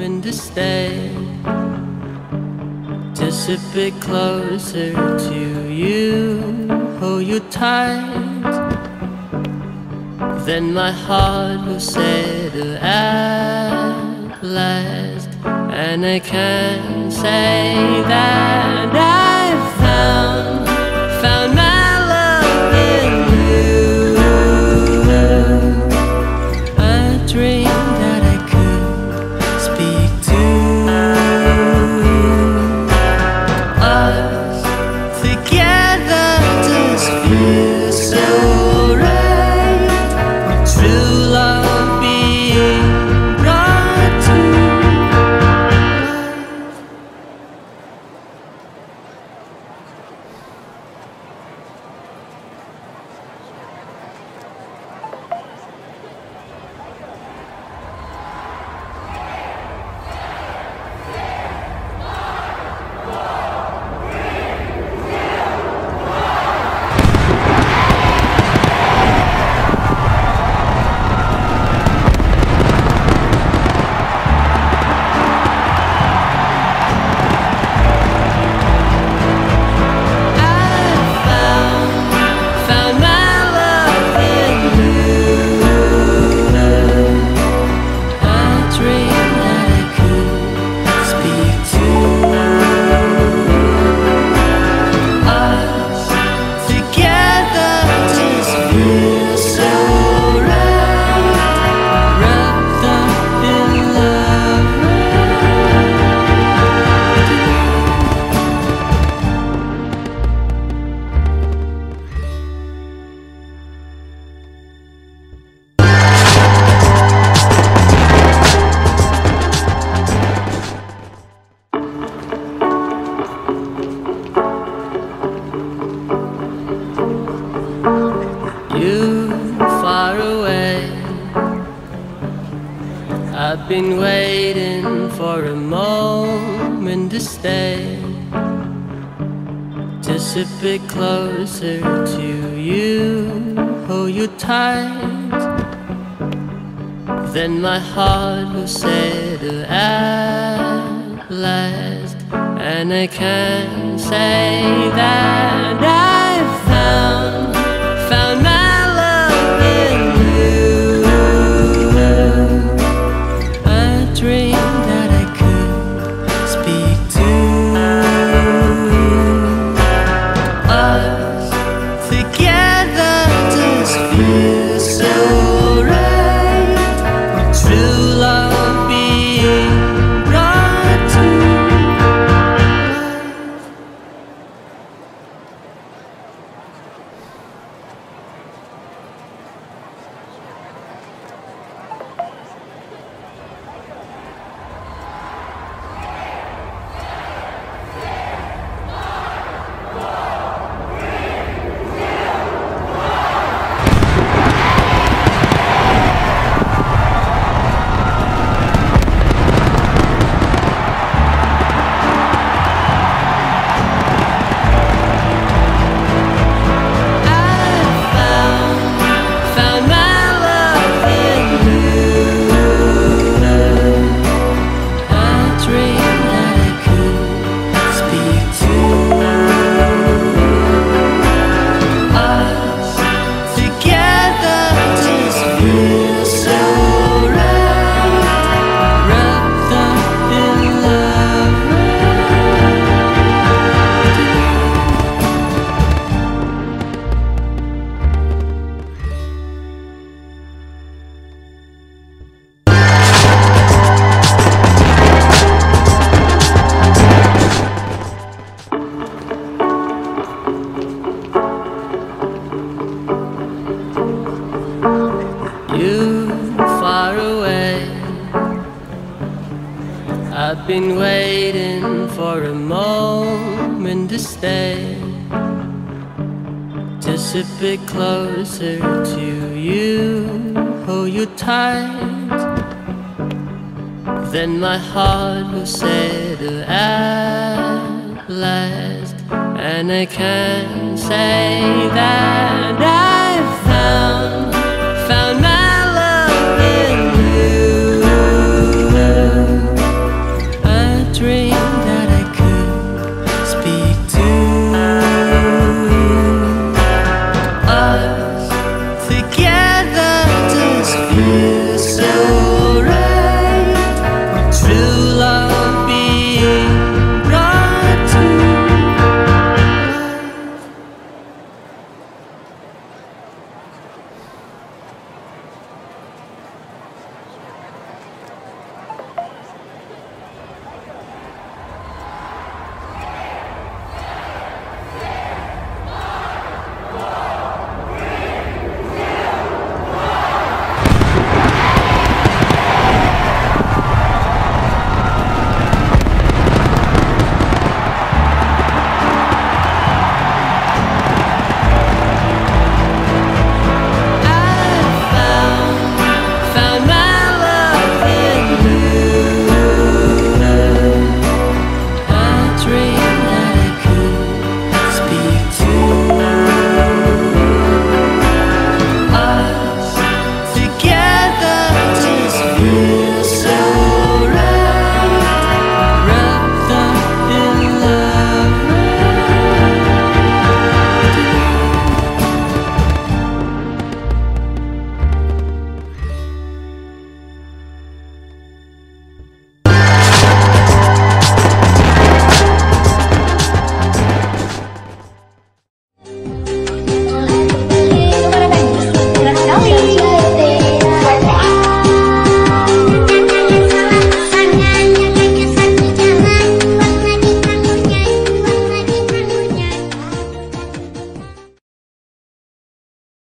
moment to stay, just a bit closer to you, hold you tight. Then my heart will settle at last, and I can say that I found my love in you. I dreamed that I could speak to us together, just feels so right. True love being brought to life. You far away, I've been waiting for a moment to stay, just a bit closer to you, hold you tight. Then my heart will settle at last, and I can say that I found my love in you. I dreamed that I could speak to us together, just feels so right. True love being brought to life. You far away, I've been waiting for a moment to stay, just a bit closer to you, hold you tight. Then my heart will settle at last, and I can say that I